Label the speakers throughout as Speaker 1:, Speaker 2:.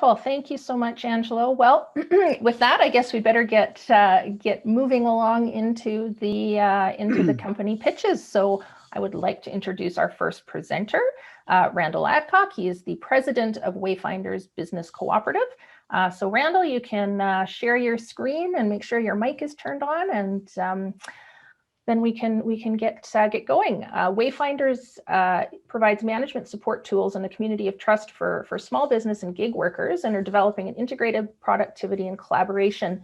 Speaker 1: Thank you so much, Angelo. Well, with that, I guess we better get moving along into the company pitches. So I would like to introduce our first presenter, Randall Adcock. He is the president of Wayfinders Business Cooperative. So Randall, you can share your screen and make sure your mic is turned on, and then we can get going. Wayfinders provides management support tools and a community of trust for small business and gig workers, and are developing an integrated productivity and collaboration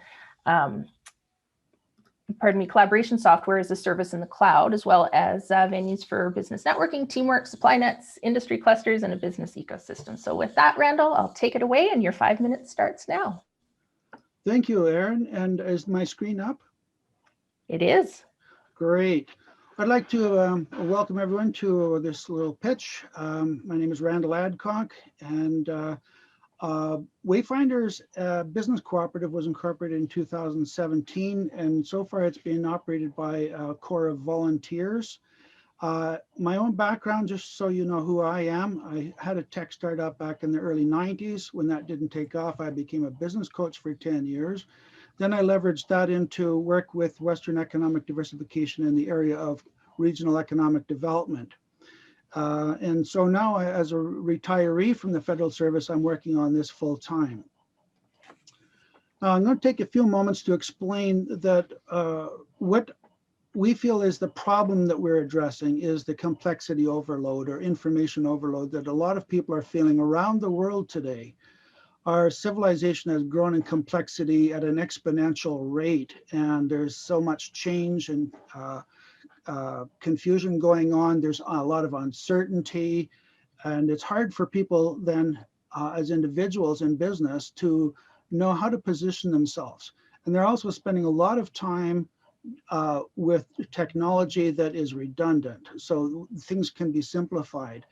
Speaker 1: software as a service in the cloud, as well as venues for business networking, teamwork, supply nets, industry clusters, and a business ecosystem. So with that, Randall, I'll take it away, and your 5 minutes starts now.
Speaker 2: Thank you, Erin. And is my screen up?
Speaker 1: It is.
Speaker 2: Great. I'd like to welcome everyone to this little pitch. My name is Randall Adcock, and Wayfinders Business Cooperative was incorporated in 2017, and so far it's been operated by a core of volunteers. My own background, just so you know who I am, I had a tech startup back in the early 90s. When that didn't take off, I became a business coach for 10 years. Then I leveraged that into work with Western economic diversification in the area of regional economic development. And so now, as a retiree from the federal service, I'm working on this full time. I'm going to take a few moments to explain that what we feel is the problem that we're addressing is the complexity overload or information overload that a lot of people are feeling around the world today. Our civilization has grown in complexity at an exponential rate, and there's so much change and confusion going on. There's a lot of uncertainty, and it's hard for people then as individuals in business to know how to position themselves. And they're also spending a lot of time with technology that is redundant, so things can be simplified.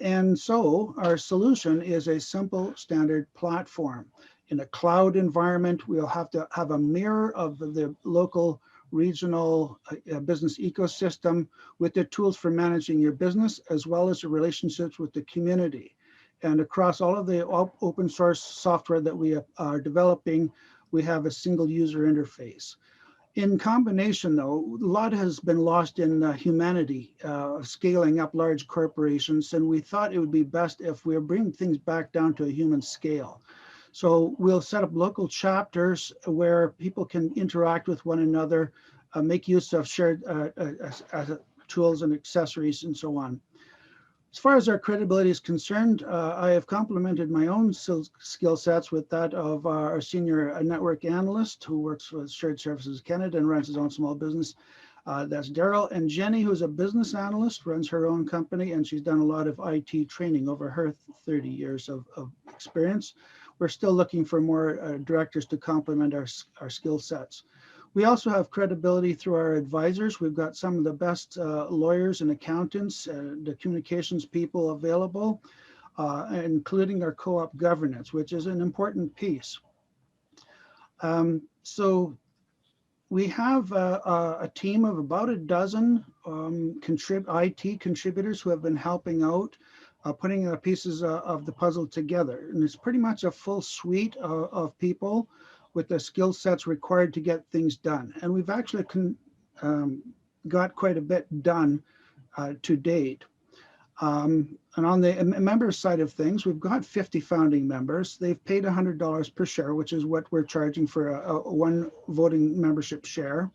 Speaker 2: And so our solution is a simple standard platform. In a cloud environment, we'll have to have a mirror of the local regional business ecosystem with the tools for managing your business, as well as the relationships with the community. And across all of the open source software that we are developing, we have a single user interface. In combination, though, a lot has been lost in humanity, scaling up large corporations, and we thought it would be best if we bring things back down to a human scale. So we'll set up local chapters where people can interact with one another, make use of shared tools and accessories, and so on. As far as our credibility is concerned, I have complemented my own skill sets with that of our senior network analyst who works with Shared Services Canada and runs his own small business. That's Daryl. And Jenny, who's a business analyst, runs her own company, and she's done a lot of IT training over her 30 years of experience. We're still looking for more directors to complement our skill sets. We also have credibility through our advisors. We've got some of the best lawyers and accountants, the communications people available, including our co-op governance, which is an important piece. So we have a team of about a dozen IT contributors who have been helping out, putting pieces of the puzzle together. And it's pretty much a full suite of people with the skill sets required to get things done. And we've actually got quite a bit done to date. And on the member side of things, we've got 50 founding members. They've paid $100 per share, which is what we're charging for a one voting membership share.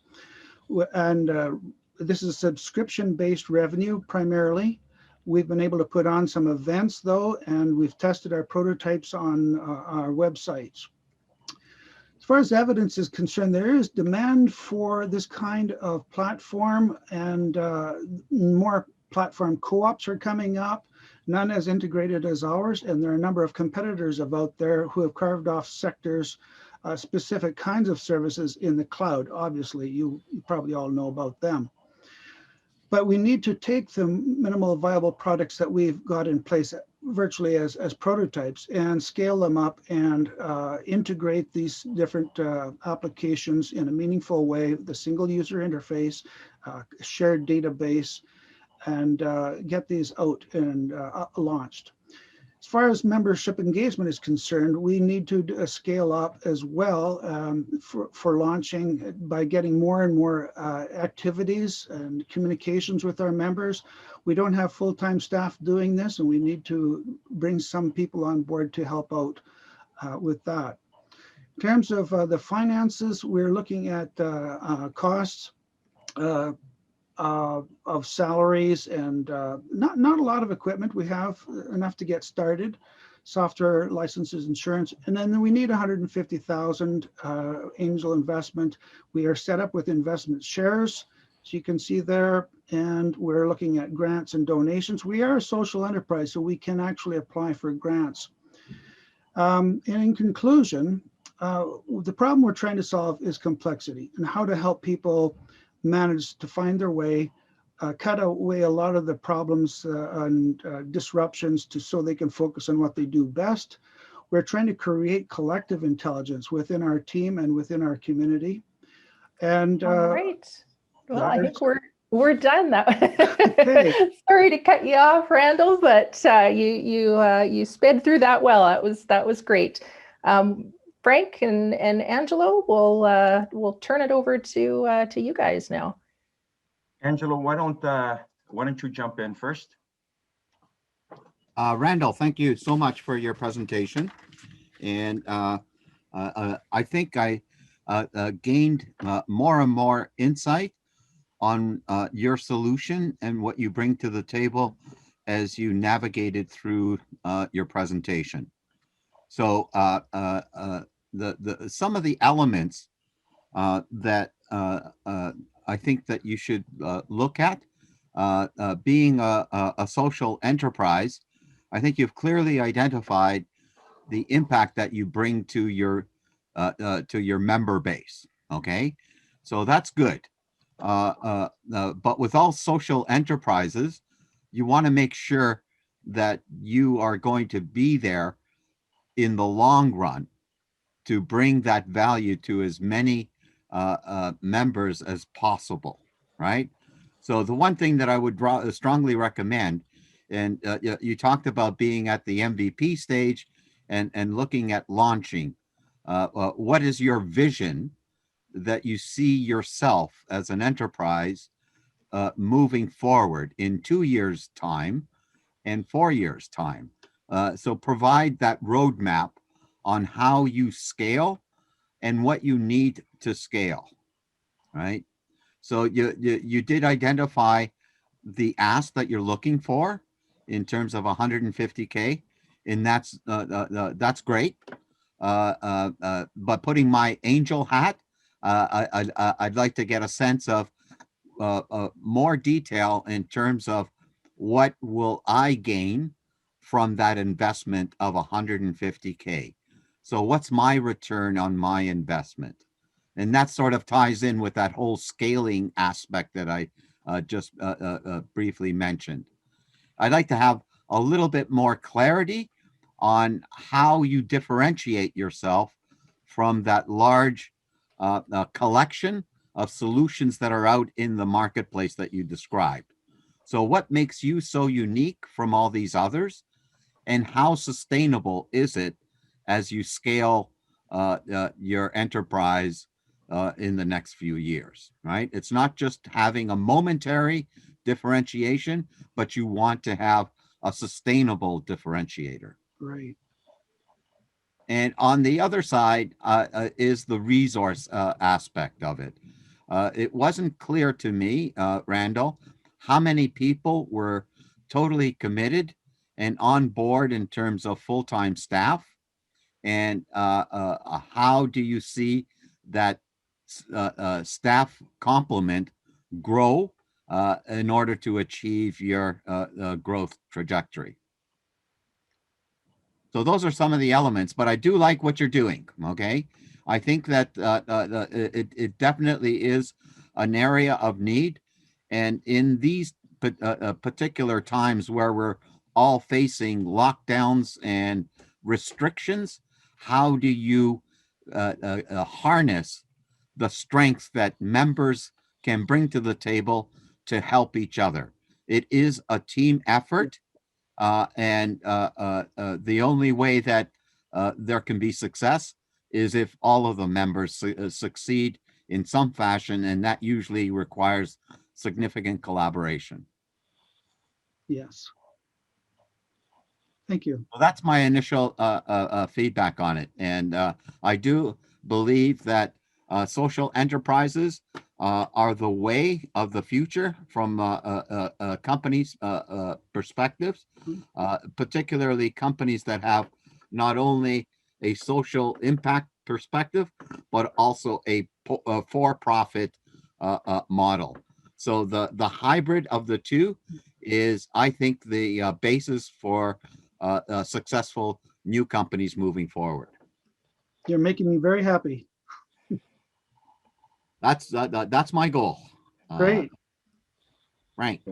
Speaker 2: And this is subscription-based revenue primarily. We've been able to put on some events though, and we've tested our prototypes on our websites. As far as evidence is concerned, there is demand for this kind of platform, and more platform co-ops are coming up, none as integrated as ours, and there are a number of competitors out there who have carved off sectors, specific kinds of services in the cloud. Obviously, you probably all know about them. But we need to take the minimal viable products that we've got in place virtually as prototypes and scale them up and integrate these different applications in a meaningful way, the single user interface, shared database, and get these out and launched. As far as membership engagement is concerned, we need to scale up as well for launching by getting more and more activities and communications with our members. We don't have full-time staff doing this, and we need to bring some people on board to help out with that. In terms of the finances, we're looking at costs of salaries and not a lot of equipment. We have enough to get started, software licenses, insurance, and then we need 150,000 angel investment. We are set up with investment shares, as you can see there, and we're looking at grants and donations. We are a social enterprise, so we can actually apply for grants. And in conclusion, the problem we're trying to solve is complexity and how to help people manage to find their way, cut away a lot of the problems and disruptions so they can focus on what they do best. We're trying to create collective intelligence within our team and within our community. And
Speaker 1: all right. Well, I think we're done now.
Speaker 2: Okay.
Speaker 1: Sorry to cut you off, Randall, but you sped through that well. That was great. Frank and Angelo, we'll turn it over to you guys now.
Speaker 3: Angelo, why don't you jump in first?
Speaker 4: Randall, thank you so much for your presentation, and I think I gained more and more insight on your solution and what you bring to the table as you navigated through your presentation. So some of the elements that I think that you should look at, being a social enterprise, I think you've clearly identified the impact that you bring to your member base. Okay, so that's good. But with all social enterprises, you want to make sure that you are going to be there in the long run to bring that value to as many members as possible, right? So the one thing that I would strongly recommend, and you talked about being at the MVP stage and looking at launching. What is your vision that you see yourself as an enterprise moving forward in 2 years' time and 4 years' time? So provide that roadmap on how you scale and what you need to scale, right? So you did identify the ask that you're looking for in terms of 150K, and that's great. But putting my angel hat, I'd like to get a sense of more detail in terms of what will I gain from that investment of 150K. So what's my return on my investment? And that sort of ties in with that whole scaling aspect that I just briefly mentioned. I'd like to have a little bit more clarity on how you differentiate yourself from that large collection of solutions that are out in the marketplace that you described. So what makes you so unique from all these others, and how sustainable is it as you scale your enterprise in the next few years, right? It's not just having a momentary differentiation, but you want to have a sustainable differentiator.
Speaker 2: Right.
Speaker 4: And on the other side is the resource aspect of it. It wasn't clear to me, Randall, how many people were totally committed and on board in terms of full-time staff, and how do you see that staff complement grow in order to achieve your growth trajectory? So those are some of the elements, but I do like what you're doing, okay? I think that it definitely is an area of need. And in these particular times where we're all facing lockdowns and restrictions, how do you harness the strength that members can bring to the table to help each other? It is a team effort. The only way that there can be success is if all of the members succeed in some fashion, and that usually requires significant collaboration.
Speaker 2: Yes. Thank you.
Speaker 4: Well, that's my initial feedback on it. And I do believe that social enterprises are the way of the future from companies' perspectives, particularly companies that have not only a social impact perspective, but also a for-profit model. So the hybrid of the two is, I think, the basis for successful new companies moving forward.
Speaker 2: You're making me very happy.
Speaker 4: That's my goal.
Speaker 2: Great.
Speaker 4: Right.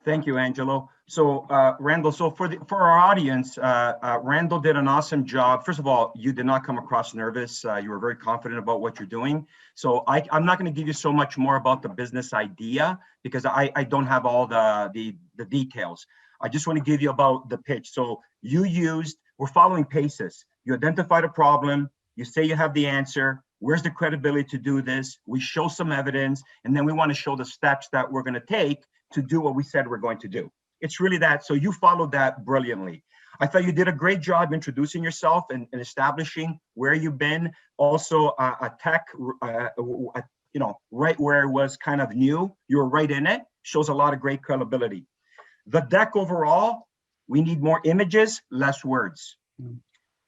Speaker 3: Thank you, Angelo. So Randall, so for our audience, Randall did an awesome job. First of all, you did not come across nervous. You were very confident about what you're doing. So I'm not going to give you so much more about the business idea because I don't have all the details. I just want to give you about the pitch. So we're following paces. You identified a problem. You say you have the answer. Where's the credibility to do this? We show some evidence, and then we want to show the steps that we're going to take to do what we said we're going to do. It's really that. So you followed that brilliantly. I thought you did a great job introducing yourself and establishing where you've been. Also, a tech, right where it was kind of new. You were right in it. Shows a lot of great credibility. The deck overall, we need more images, less words.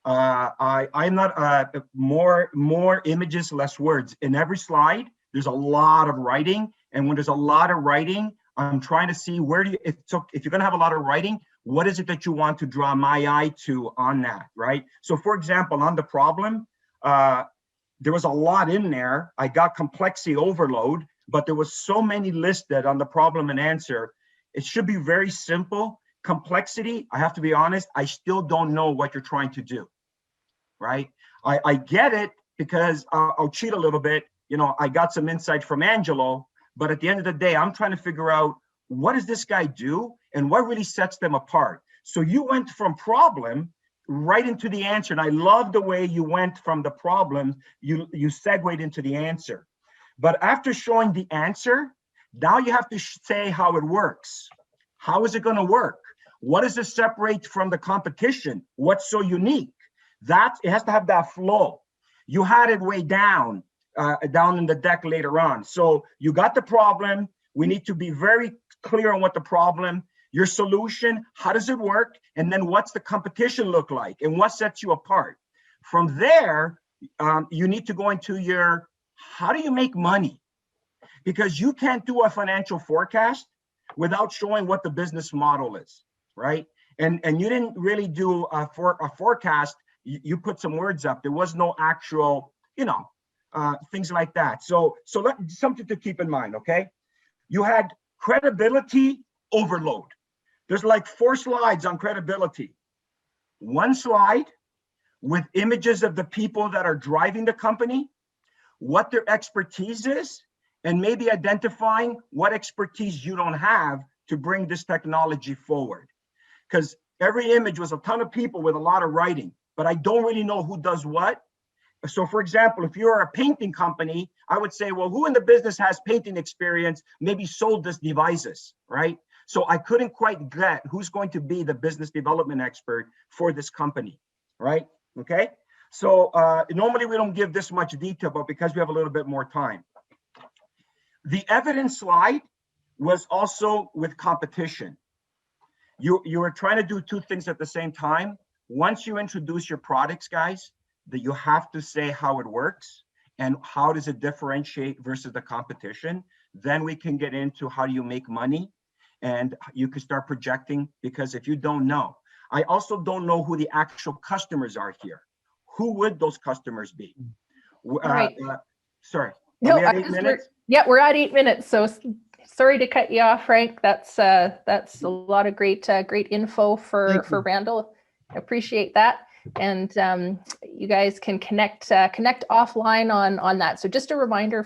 Speaker 3: I'm not more images, less words. In every slide, there's a lot of writing, and when there's a lot of writing, I'm trying to see if you're going to have a lot of writing, what is it that you want to draw my eye to on that, right? So, for example, on the problem, there was a lot in there. I got complexity overload, but there was so many listed on the problem and answer. It should be very simple. Complexity, I have to be honest, I still don't know what you're trying to do, right? I get it because I'll cheat a little bit. I got some insight from Angelo, but at the end of the day, I'm trying to figure out what does this guy do and what really sets them apart. So you went from problem right into the answer. And I love the way you went from the problem, you segued into the answer. But after showing the answer, now you have to say how it works. How is it going to work? What does it separate from the competition? What's so unique? It has to have that flow. You had it way down in the deck later on. So you got the problem. We need to be very clear on what the problem, your solution, how does it work? And then what's the competition look like? And what sets you apart? From there, you need to go into how do you make money? Because you can't do a financial forecast without showing what the business model is, right? And you didn't really do a forecast. You put some words up. There was no actual, things like that. So something to keep in mind, okay? You had credibility overload. There's like 4 slides on credibility. 1 slide with images of the people that are driving the company, what their expertise is, and maybe identifying what expertise you don't have to bring this technology forward. Because every image was a ton of people with a lot of writing, but I don't really know who does what. So for example, if you're a painting company, I would say, well, who in the business has painting experience, maybe sold these devices, right? So I couldn't quite get who's going to be the business development expert for this company, right? Okay. So normally we don't give this much detail, but because we have a little bit more time. The evidence slide was also with competition. You were trying to do 2 things at the same time. Once you introduce your products, guys, that you have to say how it works and how does it differentiate versus the competition. Then we can get into how do you make money, and you can start projecting, because if you don't know, I also don't know who the actual customers are here. Who would those customers be?
Speaker 1: Right.
Speaker 3: Sorry.
Speaker 1: No,
Speaker 3: we at 8 minutes?
Speaker 1: we're at 8 minutes. So sorry to cut you off, Frank. That's a lot of great info for Randall. I appreciate that. And you guys can connect offline on that. So just a reminder